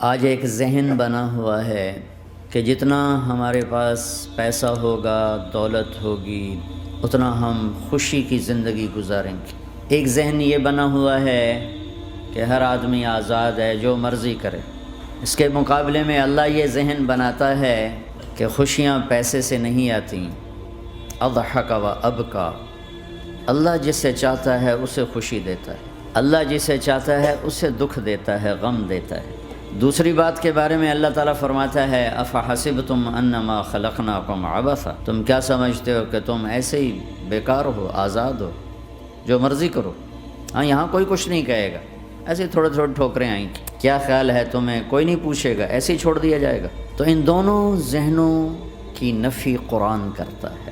آج ایک ذہن بنا ہوا ہے کہ جتنا ہمارے پاس پیسہ ہوگا، دولت ہوگی، اتنا ہم خوشی کی زندگی گزاریں گے۔ ایک ذہن یہ بنا ہوا ہے کہ ہر آدمی آزاد ہے، جو مرضی کرے۔ اس کے مقابلے میں اللہ یہ ذہن بناتا ہے کہ خوشیاں پیسے سے نہیں آتیں۔ اضحک و ابکا، اللہ جسے چاہتا ہے اسے خوشی دیتا ہے، اللہ جسے چاہتا ہے اسے دکھ دیتا ہے، غم دیتا ہے۔ دوسری بات کے بارے میں اللہ تعالیٰ فرماتا ہے افحسبتم انما خلقناکم عبثا، تم کیا سمجھتے ہو کہ تم ایسے ہی بیکار ہو، آزاد ہو، جو مرضی کرو۔ ہاں، یہاں کوئی کچھ نہیں کہے گا، ایسے تھوڑے تھوڑے ٹھوکریں آئیں گی، کیا خیال ہے تمہیں، کوئی نہیں پوچھے گا، ایسے ہی چھوڑ دیا جائے گا۔ تو ان دونوں ذہنوں کی نفی قرآن کرتا ہے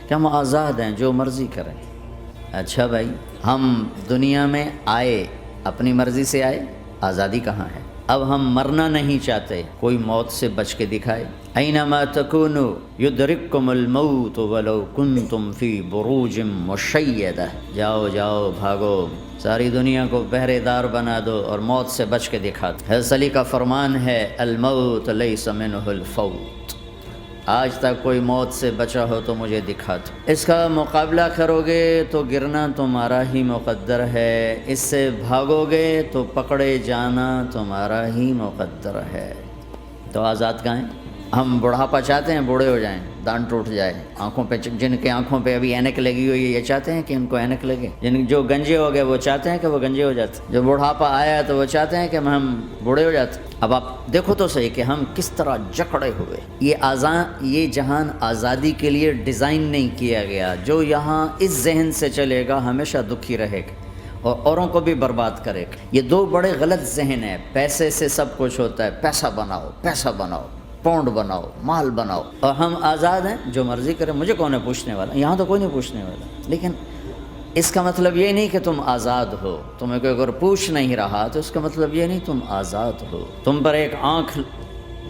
کہ ہم آزاد ہیں، جو مرضی کریں۔ اچھا بھائی، ہم دنیا میں آئے اپنی مرضی سے آئے، آزادی کہاں ہے؟ اب ہم مرنا نہیں چاہتے، کوئی موت سے بچ کے دکھائے۔ اینما تکونوا یدرککم الموت ولو کنتم فی بروج مشیدہ، جاؤ جاؤ بھاگو، ساری دنیا کو پہرے دار بنا دو اور موت سے بچ کے دکھا دو۔ حضرت علی کا فرمان ہے الموت لیس منہ الفوت، آج تک کوئی موت سے بچا ہو تو مجھے دکھا دو۔ اس کا مقابلہ کرو گے تو گرنا تمہارا ہی مقدر ہے، اس سے بھاگو گے تو پکڑے جانا تمہارا ہی مقدر ہے۔ تو آزاد کہاں ہیں؟ ہم بڑھاپا چاہتے ہیں، بوڑھے ہو جائیں، دان ٹوٹ جائے، آنکھوں پہ، جن کے آنکھوں پہ ابھی اینک لگی ہوئی ہے یہ چاہتے ہیں کہ ان کو اینک لگے، جو گنجے ہو گئے وہ چاہتے ہیں کہ وہ گنجے ہو جاتے، جو بڑھاپا آیا تو وہ چاہتے ہیں کہ ہم بوڑھے ہو جاتے۔ اب آپ دیکھو تو صحیح کہ ہم کس طرح جکڑے ہوئے۔ یہ جہان آزادی کے لیے ڈیزائن نہیں کیا گیا، جو یہاں اس ذہن سے چلے گا ہمیشہ دکھی رہے گا اور اوروں کو بھی برباد کرے گا۔ یہ دو بڑے غلط ذہن ہیں۔ پیسے سے سب کچھ ہوتا ہے، پیسہ بناؤ، پیسہ بناؤ، پاؤنڈ بناؤ، مال بناؤ، اور ہم آزاد ہیں، جو مرضی کریں، مجھے کون ہے پوچھنے والا؟ یہاں تو کوئی نہیں پوچھنے والا۔ لیکن اس کا مطلب یہ نہیں کہ تم آزاد ہو، تمہیں کوئی اگر پوچھ نہیں رہا تو اس کا مطلب یہ نہیں تم آزاد ہو۔ تم پر ایک آنکھ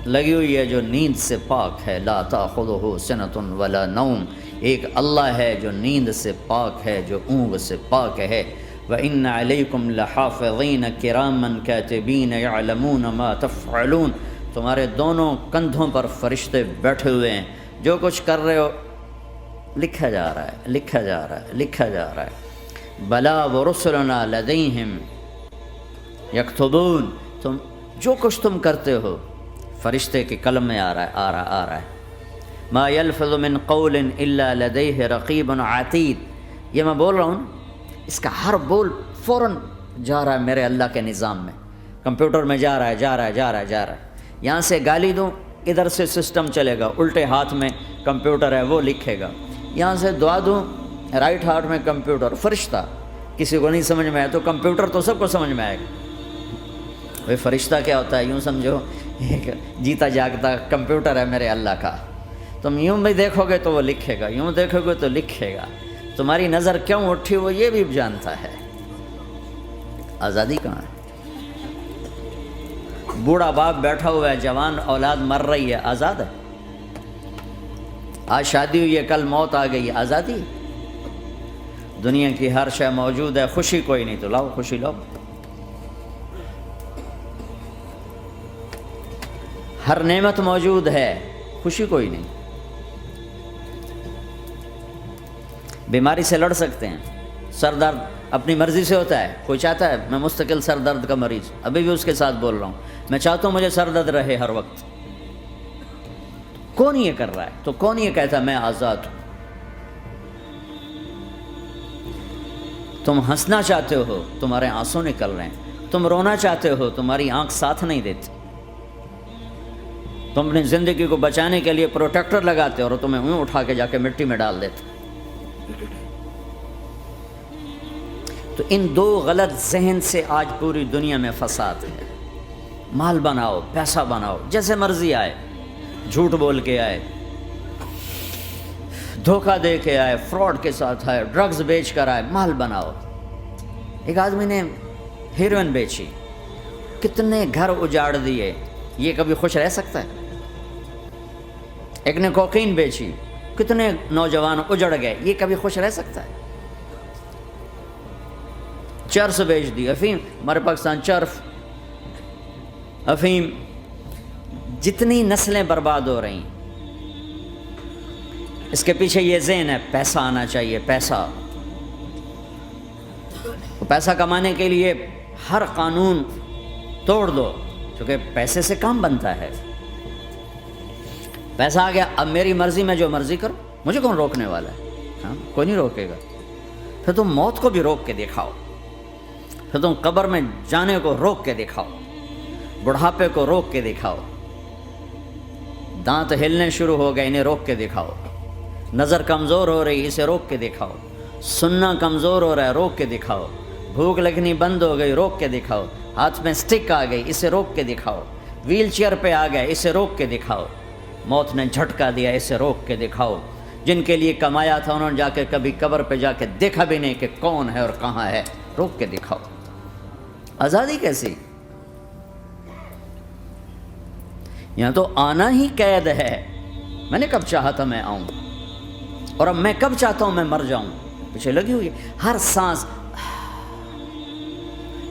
لگی ہوئی ہے جو نیند سے پاک ہے، لا تأخذہ سنۃ ولا نوم، ایک اللہ ہے جو نیند سے پاک ہے، جو اونگ سے پاک ہے۔ وَإِنَّ عَلَيْكُمْ لَحَافِظِينَ كِرَامًا كَاتِبِينَ يَعْلَمُونَ مَا تَفْعَلُونَ، تمہارے دونوں کندھوں پر فرشتے بیٹھے ہوئے ہیں، جو کچھ کر رہے ہو لکھا جا رہا ہے، لکھا جا رہا ہے، لکھا جا رہا ہے۔ بلا ورسلنا لدیہم یکتبون، تم جو کچھ تم کرتے ہو فرشتے کے قلم میں آ رہا ہے۔ ما یلفظ من قول الا لدیہ رقیب عتید، یہ میں بول رہا ہوں، اس کا ہر بول فوراً جا رہا ہے میرے اللہ کے نظام میں، کمپیوٹر میں جا رہا ہے، جا رہا ہے، جا رہا ہے، جا رہا ہے۔ یہاں سے گالی دوں، ادھر سے سسٹم چلے گا، الٹے ہاتھ میں کمپیوٹر ہے وہ لکھے گا۔ یہاں سے دعا دوں، رائٹ ہاتھ میں کمپیوٹر، فرشتہ، کسی کو نہیں سمجھ میں آیا تو کمپیوٹر تو سب کو سمجھ میں آئے گا۔ بھائی فرشتہ کیا ہوتا ہے؟ یوں سمجھو ایک جیتا جاگتا کمپیوٹر ہے میرے اللہ کا، تم یوں بھی دیکھو گے تو وہ لکھے گا، یوں دیکھو گے تو لکھے گا، تمہاری نظر کیوں اٹھی وہ یہ بھی جانتا ہے۔ آزادی کہاں ہے؟ بوڑھا باپ بیٹھا ہوا ہے، جوان اولاد مر رہی ہے، آزاد ہے؟ آج شادی ہوئی ہے، کل موت آ گئی، آزادی؟ دنیا کی ہر شے موجود ہے، خوشی کوئی نہیں، تو لاؤ خوشی لاؤ۔ ہر نعمت موجود ہے، خوشی کوئی نہیں۔ بیماری سے لڑ سکتے ہیں، سر درد اپنی مرضی سے ہوتا ہے، کوئی چاہتا ہے میں مستقل سر درد کا مریض، ابھی بھی اس کے ساتھ بول رہا ہوں، میں چاہتا ہوں مجھے سر درد رہے ہر وقت۔ کون یہ کر رہا ہے؟ تو کون یہ کہتا ہے میں آزاد ہوں؟ تم ہنسنا چاہتے ہو، تمہارے آنسو نکل رہے ہیں، تم رونا چاہتے ہو، تمہاری آنکھ ساتھ نہیں دیتی، تم اپنی زندگی کو بچانے کے لیے پروٹیکٹر لگاتے ہو اور تمہیں اون اٹھا کے جا کے مٹی میں ڈال دیتے۔ تو ان دو غلط ذہن سے آج پوری دنیا میں فساد ہے۔ مال بناؤ، پیسہ بناؤ، جیسے مرضی آئے، جھوٹ بول کے آئے، دھوکہ دے کے آئے، فراڈ کے ساتھ آئے، ڈرگز بیچ کر آئے، مال بناؤ۔ ایک آدمی نے ہیروئن بیچی، کتنے گھر اجاڑ دیے، یہ کبھی خوش رہ سکتا ہے؟ ایک نے کوکین بیچی، کتنے نوجوان اجڑ گئے، یہ کبھی خوش رہ سکتا ہے؟ چرس بیچ دی، افیم، ہمارے پاکستان چرس افیم، جتنی نسلیں برباد ہو رہی ہیں اس کے پیچھے یہ ذہن ہے پیسہ آنا چاہیے، پیسہ. پیسہ کمانے کے لیے ہر قانون توڑ دو، کیونکہ پیسے سے کام بنتا ہے. پیسہ آ گیا، اب میری مرضی میں جو مرضی کرو، مجھے کون روکنے والا ہے؟ ہاں، کوئی نہیں روکے گا. پھر تم موت کو بھی روک کے دکھاؤ، پھر تم قبر میں جانے کو روک کے دکھاؤ، بڑھاپے کو روک کے دکھاؤ، دانت ہلنے شروع ہو گئے انہیں روک کے دکھاؤ، نظر کمزور ہو رہی اسے روک کے دکھاؤ، سننا کمزور ہو رہا ہے روک کے دکھاؤ، بھوک لگنی بند ہو گئی روک کے دکھاؤ، ہاتھ میں سٹک آ گئی اسے روک کے دکھاؤ، ویل چیئر پہ آ گئے اسے روک کے دکھاؤ، موت نے جھٹکا دیا اسے روک کے دکھاؤ. جن کے لیے کمایا تھا انہوں نے جا کے کبھی قبر پہ جا کے دیکھا بھی نہیں کہ کون ہے اور کہاں ہے، روک کے دکھاؤ. آزادی کیسی؟ یہاں تو آنا ہی قید ہے. میں نے کب چاہا تھا میں آؤں، اور اب میں کب چاہتا ہوں میں مر جاؤں. پیچھے لگی ہوئی ہر سانس،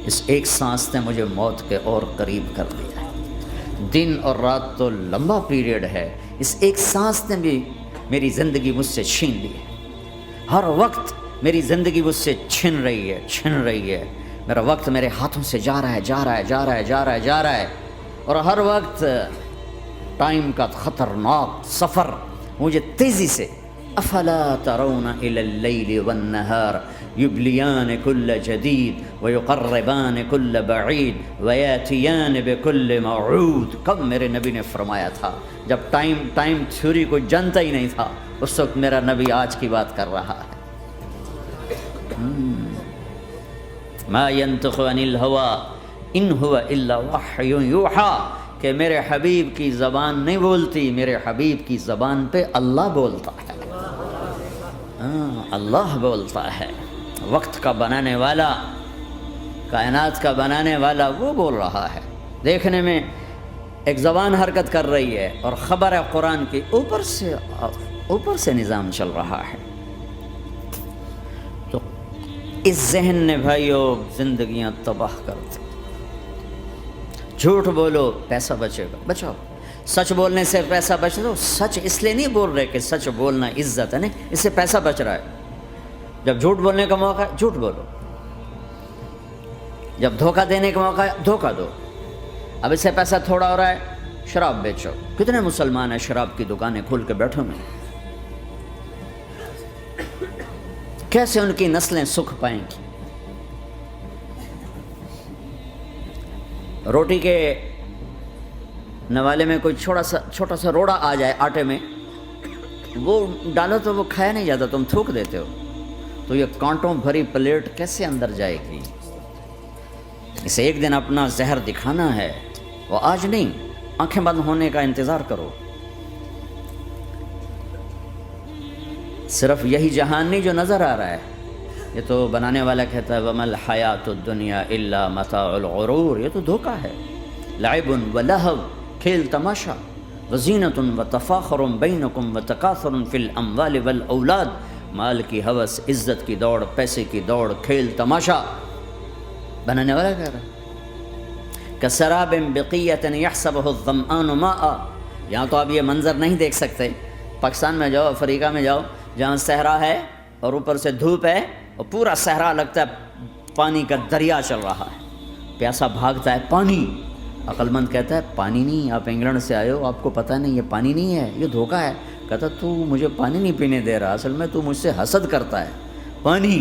اس ایک سانس نے مجھے موت کے اور قریب کر دیا ہے. دن اور رات تو لمبا پیریڈ ہے، اس ایک سانس نے بھی میری زندگی مجھ سے چھین لی ہے. ہر وقت میری زندگی مجھ سے چھن رہی ہے. میرا وقت میرے ہاتھوں سے جا رہا ہے، اور ہر وقت ٹائم کا خطرناک سفر مجھے تیزی سے. افلا ترون الى اللیل والنہار یبلیان کل جدید ویقربان کل بعید ویاتیان بکل موعود. کب میرے نبی نے فرمایا تھا؟ جب ٹائم تھیوری کو جانتا ہی نہیں تھا، اس وقت میرا نبی آج کی بات کر رہا ہے. ما ينطق عن الهوى ان هو الا وحی یوحی، کہ میرے حبیب کی زبان نہیں بولتی، میرے حبیب کی زبان پہ اللہ بولتا ہے. اللہ بولتا ہے. وقت کا بنانے والا، کائنات کا بنانے والا وہ بول رہا ہے. دیکھنے میں ایک زبان حرکت کر رہی ہے اور خبر ہے قرآن کی، اوپر سے نظام چل رہا ہے. تو اس ذہن نے بھائیو زندگیاں تباہ کر دی. جھوٹ بولو پیسہ بچے گا، بچاؤ. سچ بولنے سے پیسہ بچ رہا. سچ اس لیے نہیں بول رہے کہ سچ بولنا عزت ہے، نہیں، اس سے پیسہ بچ رہا ہے. جب جھوٹ بولنے کا موقع ہے جھوٹ بولو، جب دھوکہ دینے کا موقع ہے دھوکہ دو. اب اس سے پیسہ تھوڑا ہو رہا ہے، شراب بیچو. کتنے مسلمان ہیں شراب کی دکانیں کھول کے بیٹھے ہوئے ہیں؟ کیسے ان کی نسلیں سکھ پائیں گی؟ روٹی کے نوالے میں کوئی چھوٹا سا روڑا آ جائے آٹے میں، وہ ڈالو تو وہ کھایا نہیں جاتا، تم تھوک دیتے ہو. تو یہ کانٹوں بھری پلیٹ کیسے اندر جائے گی؟ اسے ایک دن اپنا زہر دکھانا ہے. وہ آج نہیں، آنکھیں بند ہونے کا انتظار کرو. صرف یہی جہان نہیں جو نظر آ رہا ہے. یہ تو بنانے والا کہتا ہے وَمَا الْحَيَاةُ الدُّنْيَا إِلَّا مَتَاعُ الْغُرُورِ. یہ تو دھوکہ ہے. لعب ولہو، کھیل تماشا، وزینۃ وتفاخر بینکم وتکاثر فی الاموال والاولاد. مال کی ہوس، عزت کی دوڑ، پیسے کی دوڑ، کھیل تماشا. بنانے والا کہہ رہا ہے کسراب بقیۃ یحسبہ الظمآن ماء. یہاں تو آپ یہ منظر نہیں دیکھ سکتے. پاکستان میں جاؤ، افریقہ میں جاؤ، جہاں صحرا ہے اور اوپر سے دھوپ ہے اور پورا صحرا لگتا ہے پانی کا دریا چل رہا ہے. پیاسا بھاگتا ہے پانی. عقل مند کہتا ہے پانی نہیں، آپ انگلینڈ سے آئے ہو، آپ کو پتہ نہیں یہ پانی نہیں ہے، یہ دھوکہ ہے. کہتا تو مجھے پانی نہیں پینے دے رہا، اصل میں تو مجھ سے حسد کرتا ہے. پانی.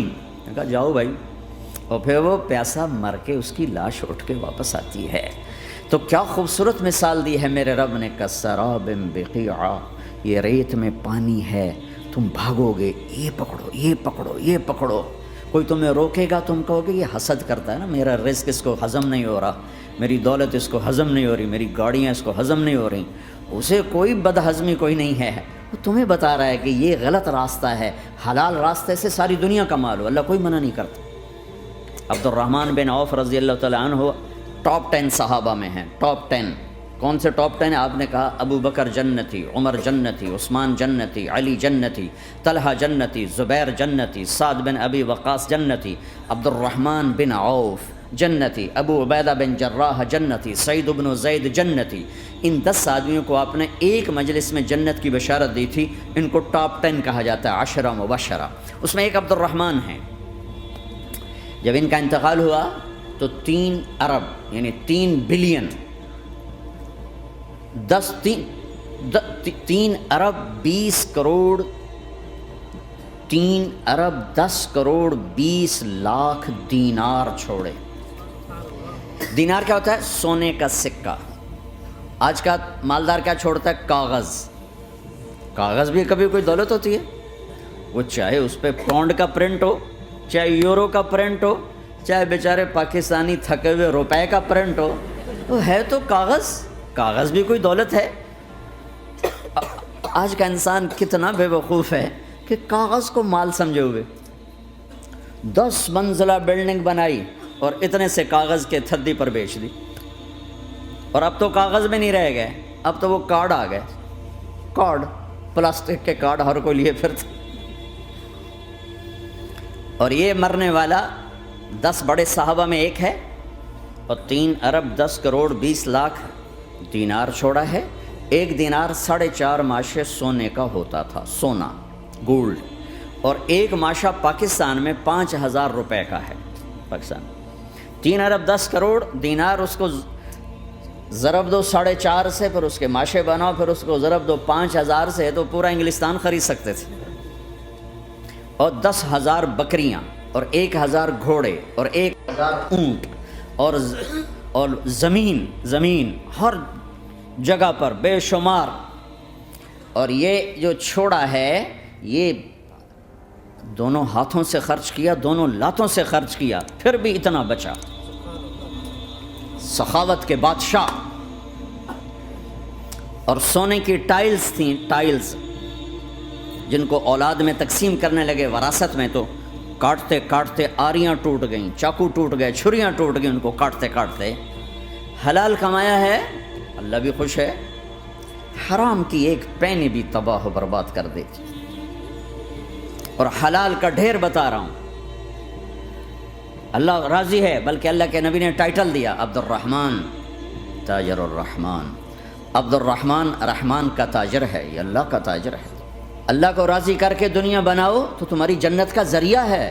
میں کہا جاؤ بھائی. اور پھر وہ پیاسا مر کے اس کی لاش اٹھ کے واپس آتی ہے. تو کیا خوبصورت مثال دی ہے میرے رب نے. کسراب بقیع، یہ ریت میں پانی ہے، تم بھاگو گے، یہ پکڑو یہ پکڑو یہ پکڑو. کوئی تمہیں روکے گا، تم کہو گے یہ حسد کرتا ہے نا، میرا رزق اس کو ہضم نہیں ہو رہا، میری دولت اس کو ہضم نہیں ہو رہی، میری گاڑیاں اس کو ہضم نہیں ہو رہی. اسے کوئی بد ہضمی کوئی نہیں ہے. وہ تمہیں بتا رہا ہے کہ یہ غلط راستہ ہے، حلال راستے سے ساری دنیا کما لو، اللہ کوئی منع نہیں کرتا. عبد الرحمن بن عوف رضی اللہ تعالیٰ عنہ ٹاپ 10 صحابہ میں ہیں. ٹاپ 10 کون سے ٹاپ 10 ہیں؟ آپ نے کہا ابو بکر جنتی، عمر جنتی، عثمان جنتی، علی جنتی، طلحہ جنتی، زبیر جنتی، سعد بن ابی وقاص جنتی، عبد الرحمن بن عوف جنتی، ابو عبیدہ بن جراح جنتی، سعید بن زید جنتی. ان 10 آدمیوں کو آپ نے ایک مجلس میں جنت کی بشارت دی تھی. ان کو ٹاپ 10 کہا جاتا ہے، 10 مبشرہ. اس میں ایک عبد الرحمن ہیں. جب ان کا انتقال ہوا تو 3 ارب یعنی 3 بلین 3 ارب 20 کروڑ 3 ارب 10 کروڑ 20 لاکھ دینار چھوڑے. دینار کیا ہوتا ہے؟ سونے کا سکہ. آج کا مالدار کیا چھوڑتا ہے؟ کاغذ. کاغذ بھی کبھی کوئی دولت ہوتی ہے. وہ چاہے اس پہ پاؤنڈ کا پرنٹ ہو، چاہے یورو کا پرنٹ ہو، چاہے بیچارے پاکستانی تھکے ہوئے روپے کا پرنٹ ہو، وہ ہے تو کاغذ. کاغذ بھی کوئی دولت ہے. آج کا انسان کتنا بے وقوف ہے کہ کاغذ کو مال سمجھے ہوئے. 10 منزلہ بلڈنگ بنائی اور اتنے سے کاغذ کے تھدی پر بیچ دی. اور اب تو کاغذ میں نہیں رہ گئے، اب تو وہ کارڈ آ گئے. کارڈ، پلاسٹک کے کارڈ ہر کوئی لیے پھرتے. اور یہ مرنے والا 10 بڑے صحابہ میں ایک ہے اور 3 ارب 10 کروڑ 20 لاکھ دینار چھوڑا ہے. ایک دینار 4.5 ماشے سونے کا ہوتا تھا، سونا، گولڈ. اور ایک ماشا پاکستان میں 5000 روپے کا ہے. پاکستان 3 ارب 10 کروڑ دینار، اس کو ضرب دو 4.5 سے، پھر اس کے ماشے بناؤ، پھر اس کو ضرب دو 5000 سے، تو پورا انگلستان خرید سکتے تھے. اور 10,000 بکریاں اور 1000 گھوڑے اور 1000 اونٹ اور زمین ہر جگہ پر بے شمار. اور یہ جو چھوڑا ہے یہ دونوں ہاتھوں سے خرچ کیا، دونوں لاتوں سے خرچ کیا، پھر بھی اتنا بچا. سخاوت کے بادشاہ. اور سونے کی ٹائلز تھیں، ٹائلز جن کو اولاد میں تقسیم کرنے لگے وراثت میں، تو کاٹتے کاٹتے آریاں ٹوٹ گئیں، چاقو ٹوٹ گئے، چھریاں ٹوٹ گئیں ان کو کاٹتے کاٹتے. حلال کمایا ہے، اللہ بھی خوش ہے. حرام کی ایک پینی بھی تباہ و برباد کر دے. اور حلال کا ڈھیر بتا رہا ہوں. اللہ راضی ہے، بلکہ اللہ کے نبی نے ٹائٹل دیا عبد الرحمن تاجر الرحمن. عبد الرحمن رحمان کا تاجر ہے، یہ اللہ کا تاجر ہے. اللہ کو راضی کر کے دنیا بناؤ تو تمہاری جنت کا ذریعہ ہے.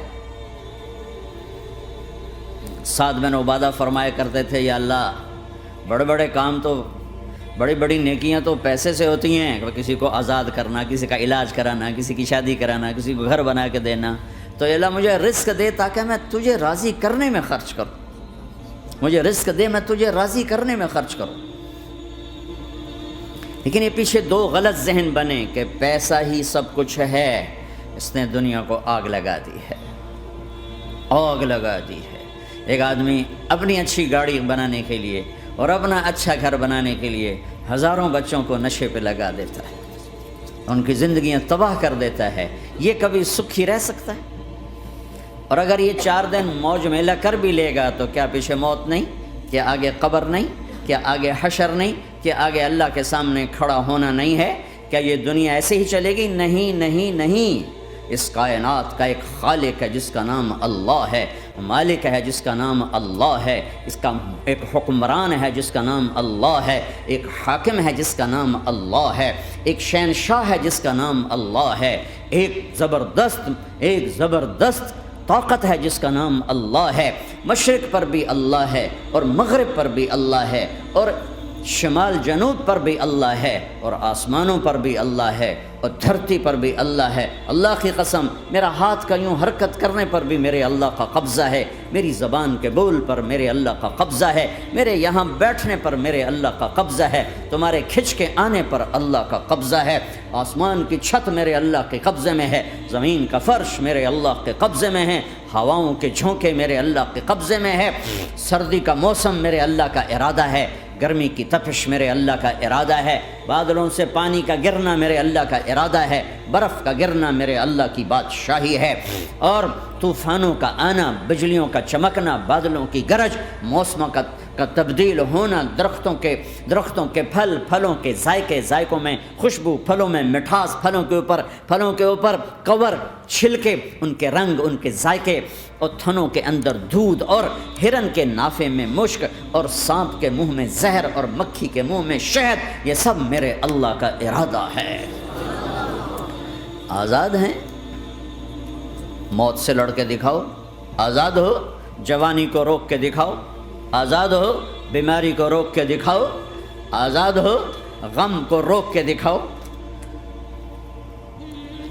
سعد بن عبادہ فرمایا کرتے تھے، یا اللہ بڑے بڑے کام تو، بڑی بڑی نیکیاں تو پیسے سے ہوتی ہیں، کسی کو آزاد کرنا، کسی کا علاج کرانا، کسی کی شادی کرانا، کسی کو گھر بنا کے دینا. تو اللہ مجھے رزق دے تاکہ میں تجھے راضی کرنے میں خرچ کروں. مجھے رزق دے، میں تجھے راضی کرنے میں خرچ کروں. لیکن یہ پیچھے 2 غلط ذہن بنے کہ پیسہ ہی سب کچھ ہے. اس نے دنیا کو آگ لگا دی ہے، آگ لگا دی ہے. ایک آدمی اپنی اچھی گاڑی بنانے کے لیے اور اپنا اچھا گھر بنانے کے لیے ہزاروں بچوں کو نشے پہ لگا دیتا ہے، ان کی زندگیاں تباہ کر دیتا ہے. یہ کبھی سکھی رہ سکتا ہے؟ اور اگر یہ 4 دن موج میلہ کر بھی لے گا تو کیا پیچھے موت نہیں؟ کیا آگے قبر نہیں؟ کیا آگے حشر نہیں؟ کیا آگے اللہ کے سامنے کھڑا ہونا نہیں ہے؟ کیا یہ دنیا ایسے ہی چلے گی؟ نہیں نہیں نہیں. اس کائنات کا ایک خالق ہے جس کا نام اللہ ہے، مالک ہے جس کا نام اللہ ہے، اس کا ایک حکمران ہے جس کا نام اللہ ہے، ایک حاکم ہے جس کا نام اللہ ہے، ایک شہنشاہ ہے جس کا نام اللہ ہے، ایک زبردست طاقت ہے جس کا نام اللہ ہے. مشرق پر بھی اللہ ہے اور مغرب پر بھی اللہ ہے اور شمال جنوب پر بھی اللہ ہے اور آسمانوں پر بھی اللہ ہے اور دھرتی پر بھی اللہ ہے. اللہ کی قسم، میرا ہاتھ کا یوں حرکت کرنے پر بھی میرے اللہ کا قبضہ ہے، میری زبان کے بول پر میرے اللہ کا قبضہ ہے، میرے یہاں بیٹھنے پر میرے اللہ کا قبضہ ہے، تمہارے کھنچ کے آنے پر اللہ کا قبضہ ہے. آسمان کی چھت میرے اللہ کے قبضے میں ہے، زمین کا فرش میرے اللہ کے قبضے میں ہے، ہواؤں کے جھونکے میرے اللہ کے قبضے میں ہے، سردی کا موسم میرے اللہ کا ارادہ ہے، گرمی کی تپش میرے اللہ کا ارادہ ہے، بادلوں سے پانی کا گرنا میرے اللہ کا ارادہ ہے، برف کا گرنا میرے اللہ کی بادشاہی ہے، اور طوفانوں کا آنا، بجلیوں کا چمکنا، بادلوں کی گرج، کا تبدیل ہونا، درختوں کے پھل، پھلوں کے ذائقوں میں خوشبو، پھلوں میں مٹھاس، پھلوں کے اوپر کور، چھلکے، ان کے رنگ، ان کے ذائقے، اور تھنوں کے اندر دودھ، اور ہرن کے نافے میں مشک، اور سانپ کے منہ میں زہر، اور مکھی کے منہ میں شہد، یہ سب میرے اللہ کا ارادہ ہے۔ آزاد ہیں؟ موت سے لڑ کے دکھاؤ، آزاد ہو؟ جوانی کو روک کے دکھاؤ، آزاد ہو؟ بیماری کو روک کے دکھاؤ، آزاد ہو؟ غم کو روک کے دکھاؤ۔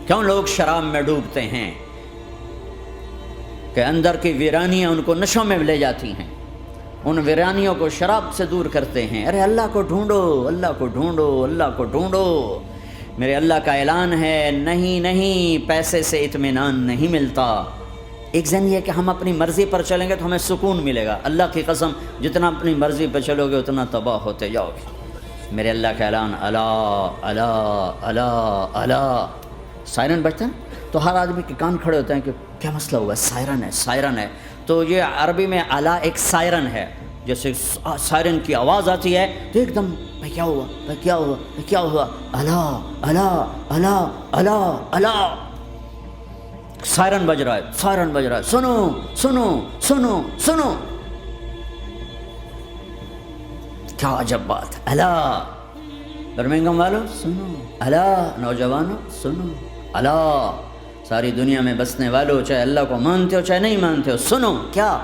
کیوں لوگ شراب میں ڈوبتے ہیں؟ کہ اندر کی ویرانیاں ان کو نشوں میں لے جاتی ہیں، ان ویرانیوں کو شراب سے دور کرتے ہیں۔ ارے اللہ کو ڈھونڈو، اللہ کو ڈھونڈو، اللہ کو ڈھونڈو۔ میرے اللہ کا اعلان ہے، نہیں، پیسے سے اطمینان نہیں ملتا۔ ایک ذہن یہ کہ ہم اپنی مرضی پر چلیں گے تو ہمیں سکون ملے گا۔ اللہ کی قسم، جتنا اپنی مرضی پہ چلو گے اتنا تباہ ہوتے جاؤ گے۔ میرے اللہ کا اعلان، اللہ اللہ اللہ اللہ۔ سائرن بجتا ہے تو ہر آدمی کے کان کھڑے ہوتے ہیں کہ کیا مسئلہ ہوا ہے؟ سائرن ہے۔ تو یہ عربی میں الا ایک سائرن ہے، جیسے سائرن کی آواز آتی ہے تو ایک دم کیا ہوا؟ اللہ اللہ اللہ اللہ اللہ، سائرن بج رہا ہے، سنو سنو سنو سنو۔ کیا عجب بات ہے۔ اللہ برمنگم والوں سنو، اللہ نوجوانوں سنو، اللہ ساری دنیا میں بسنے والوں، چاہے اللہ کو مانتے ہو چاہے نہیں مانتے ہو، سنو۔ کیا؟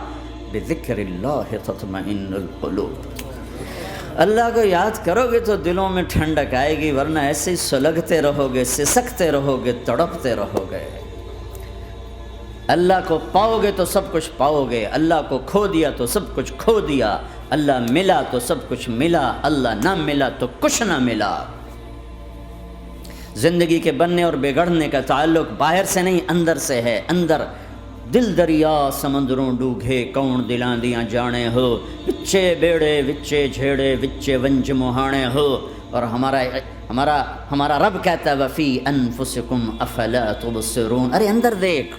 بذکر اللہ تطمئن القلوب۔ اللہ کو یاد کرو گے تو دلوں میں ٹھنڈک آئے گی، ورنہ ایسے ہی سلگتے رہو گے، سسکتے رہو گے، تڑپتے رہو گے۔ اللہ کو پاؤ گے تو سب کچھ پاؤ گے، اللہ کو کھو دیا تو سب کچھ کھو دیا، اللہ ملا تو سب کچھ ملا، اللہ نہ ملا تو کچھ نہ ملا۔ زندگی کے بننے اور بگڑنے کا تعلق باہر سے نہیں اندر سے ہے۔ اندر دل دریا سمندروں ڈوگے، کون دلاں دیاں جانے ہو، وچے بیڑے وچے جھیڑے وچے ونج مہانے ہو۔ اور ہمارا رب کہتا ہے وفی انفسکم افلا تبصرون۔ ارے اندر دیکھ،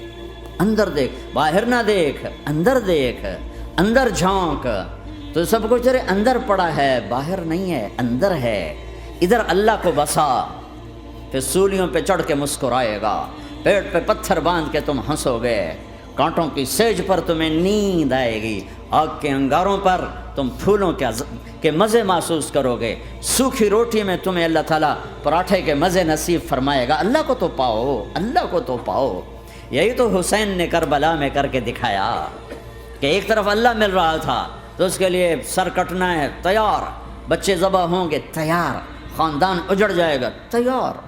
باہر نہ دیکھ، اندر دیکھ، اندر جھانک، تو سب کچھ تیرے اندر پڑا ہے، باہر نہیں ہے، اندر ہے۔ ادھر اللہ کو بسا، پھر سولیوں پہ چڑھ کے مسکرائے گا، پیٹ پہ پتھر باندھ کے تم ہنسو گے، کانٹوں کی سیج پر تمہیں نیند آئے گی، آگ کے انگاروں پر تم پھولوں کے مزے محسوس کرو گے، سوکھی روٹی میں تمہیں اللہ تعالیٰ پراٹھے کے مزے نصیب فرمائے گا۔ اللہ کو تو پاؤ، اللہ کو تو پاؤ۔ یہی تو حسین نے کربلا میں کر کے دکھایا کہ ایک طرف اللہ مل رہا تھا تو اس کے لیے سر کٹنا ہے، تیار، بچے ذبح ہوں گے، تیار، خاندان اجڑ جائے گا، تیار،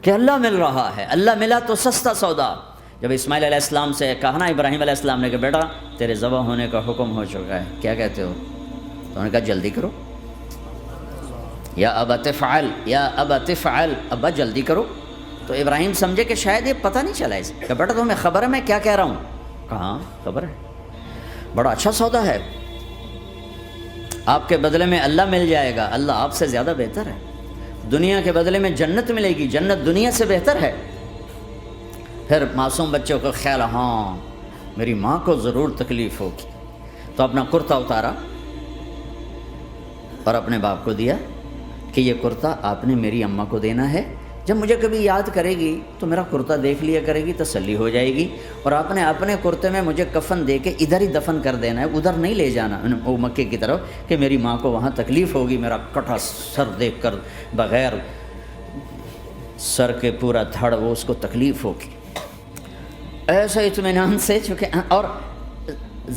کہ اللہ مل رہا ہے۔ اللہ ملا تو سستا سودا۔ جب اسماعیل علیہ السلام سے کہا نا ابراہیم علیہ السلام نے کہ بیٹا تیرے ذبح ہونے کا حکم ہو چکا ہے، کیا کہتے ہو؟ تو انہوں نے کہا جلدی کرو، یا ابا تفعل، یا ابا تفعل، ابا جلدی کرو۔ تو ابراہیم سمجھے کہ شاید یہ پتہ نہیں چلا اسے، کہ بیٹا تمہیں خبر ہے میں کیا کہہ رہا ہوں؟ کہاں خبر ہے، بڑا اچھا سودا ہے، آپ کے بدلے میں اللہ مل جائے گا، اللہ آپ سے زیادہ بہتر ہے، دنیا کے بدلے میں جنت ملے گی، جنت دنیا سے بہتر ہے۔ پھر معصوم بچوں کو خیال، ہاں میری ماں کو ضرور تکلیف ہوگی، تو اپنا کرتا اتارا اور اپنے باپ کو دیا کہ یہ کرتا آپ نے میری اماں کو دینا ہے، جب مجھے کبھی یاد کرے گی تو میرا کرتا دیکھ لیا کرے گی، تسلی ہو جائے گی، اور آپ نے اپنے کرتے میں مجھے کفن دے کے ادھر ہی دفن کر دینا ہے، ادھر نہیں لے جانا وہ مکے کی طرف، کہ میری ماں کو وہاں تکلیف ہوگی، میرا کٹا سر دیکھ کر بغیر سر کے پورا دھڑ وہ اس کو تکلیف ہوگی۔ ایسے اطمینان سے، چونکہ اور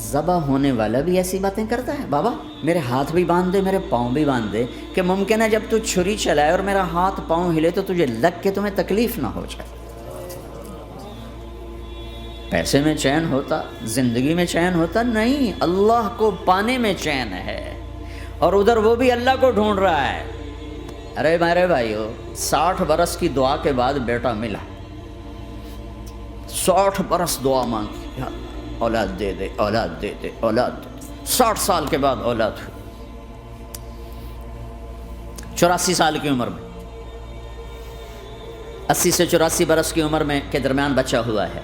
ذبح ہونے والا بھی ایسی باتیں کرتا ہے، بابا میرے ہاتھ بھی باندھ دے، میرے پاؤں بھی باندھ دے، کہ ممکن ہے جب تو چھری چلائے اور میرا ہاتھ پاؤں ہلے تو تجھے لگ کے تمہیں تکلیف نہ ہو جائے۔ پیسے میں چین ہوتا، زندگی میں چین ہوتا نہیں، اللہ کو پانے میں چین ہے، اور ادھر وہ بھی اللہ کو ڈھونڈ رہا ہے۔ ارے میرے بھائیو، 60 برس کی دعا کے بعد بیٹا ملا، 60 برس دعا مانگی، اولاد دے دے، اولاد دے دے، اولاد دے دے، 60 سال کے بعد اولاد ہوئی، 84 سال کی عمر میں، 80 سے 84 برس کی عمر میں کے درمیان بچہ ہوا ہے۔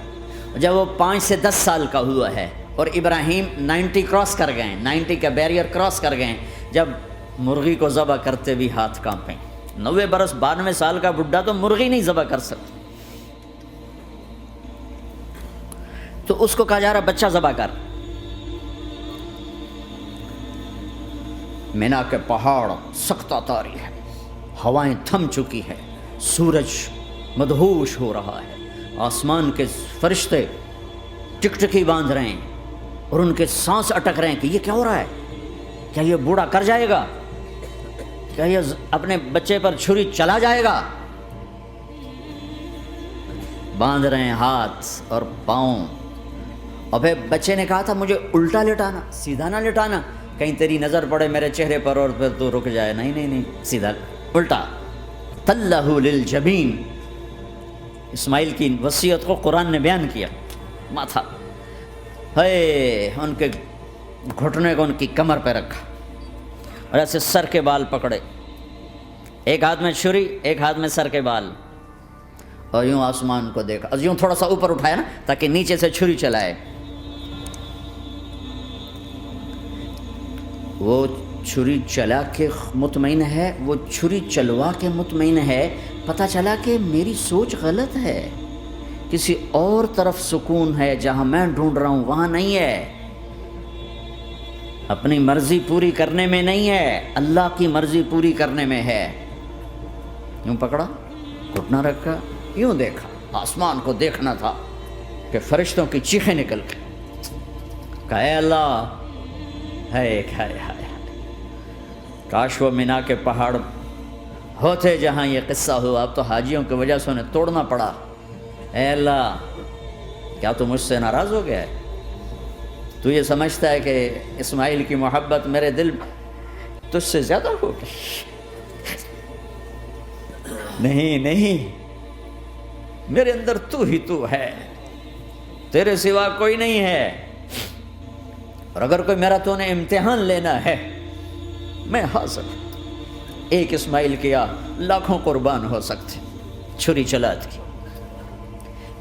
جب وہ 5 سے 10 سال کا ہوا ہے اور ابراہیم 90 کراس کر گئے، 90 کا بیریئر کراس کر گئے، جب مرغی کو ذبح کرتے بھی ہاتھ کانپیں۔ 90 برس 92 سال کا بڈھا تو مرغی نہیں ذبح کر سکتا، تو اس کو کہا جا رہا بچہ ذبح کر۔ مینا کے پہاڑ سختہ طاری ہے، ہوائیں تھم چکی ہے، سورج مدہوش ہو رہا ہے، آسمان کے فرشتے ٹکٹکی باندھ رہے ہیں اور ان کے سانس اٹک رہے ہیں کہ یہ کیا ہو رہا ہے، کیا یہ بوڑھا کر جائے گا، کیا یہ اپنے بچے پر چھری چلا جائے گا؟ باندھ رہے ہیں ہاتھ اور پاؤں۔ اور پھر بچے نے کہا تھا مجھے الٹا لٹانا، سیدھا نہ لٹانا، کہیں تیری نظر پڑے میرے چہرے پر اور پھر تو رک جائے۔ نہیں نہیں نہیں، سیدھا الٹا۔ تلہ للجبین، اسماعیل کی وصیت کو قرآن نے بیان کیا۔ ماتھا ہے ان کے گھٹنے کو ان کی کمر پہ رکھا اور ایسے سر کے بال پکڑے، ایک ہاتھ میں چھری ایک ہاتھ میں سر کے بال، اور یوں آسمان کو دیکھا، یوں تھوڑا سا اوپر اٹھایا نا تاکہ نیچے سے چھری چلائے۔ وہ چھری چلا کے مطمئن ہے، وہ چھری چلوا کے مطمئن ہے، پتہ چلا کہ میری سوچ غلط ہے، کسی اور طرف سکون ہے، جہاں میں ڈھونڈ رہا ہوں وہاں نہیں ہے، اپنی مرضی پوری کرنے میں نہیں ہے، اللہ کی مرضی پوری کرنے میں ہے۔ یوں پکڑا، گھٹنا رکھا، یوں دیکھا، آسمان کو دیکھنا تھا کہ فرشتوں کی چیخیں نکل کے کہا اے اللہ، ہے کاش وہ مینا کے پہاڑ ہوتے جہاں یہ قصہ ہوا، اب تو حاجیوں کی وجہ سے انہیں توڑنا پڑا۔ اے اللہ، کیا تو مجھ سے ناراض ہو گیا ہے؟ تو یہ سمجھتا ہے کہ اسماعیل کی محبت میرے دل تجھ سے زیادہ ہوگی؟ نہیں نہیں، میرے اندر تو ہی تو ہے، تیرے سوا کوئی نہیں ہے، اور اگر کوئی میرا تو نے امتحان لینا ہے میں حاضر ہوں۔ ایک اسماعیل کیا لاکھوں قربان ہو سکتے، چھری چلا دی۔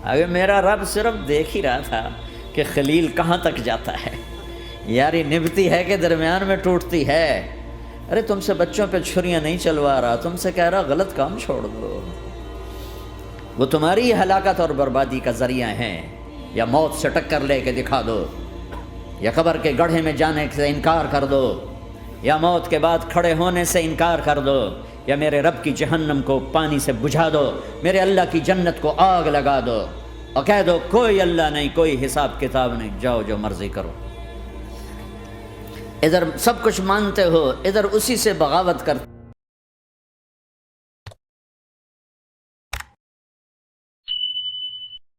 اگر میرا رب صرف دیکھ ہی رہا تھا کہ خلیل کہاں تک جاتا ہے، یاری نبھتی ہے کہ درمیان میں ٹوٹتی ہے۔ ارے تم سے بچوں پہ چھریاں نہیں چلوا رہا، تم سے کہہ رہا غلط کام چھوڑ دو، وہ تمہاری ہلاکت اور بربادی کا ذریعہ ہیں، یا موت سے ٹکر لے کے دکھا دو، یا قبر کے گڑھے میں جانے سے انکار کر دو، یا موت کے بعد کھڑے ہونے سے انکار کر دو، یا میرے رب کی جہنم کو پانی سے بجھا دو، میرے اللہ کی جنت کو آگ لگا دو، اور کہہ دو کوئی اللہ نہیں، کوئی حساب کتاب نہیں، جاؤ جو مرضی کرو۔ ادھر سب کچھ مانتے ہو، ادھر اسی سے بغاوت کرتے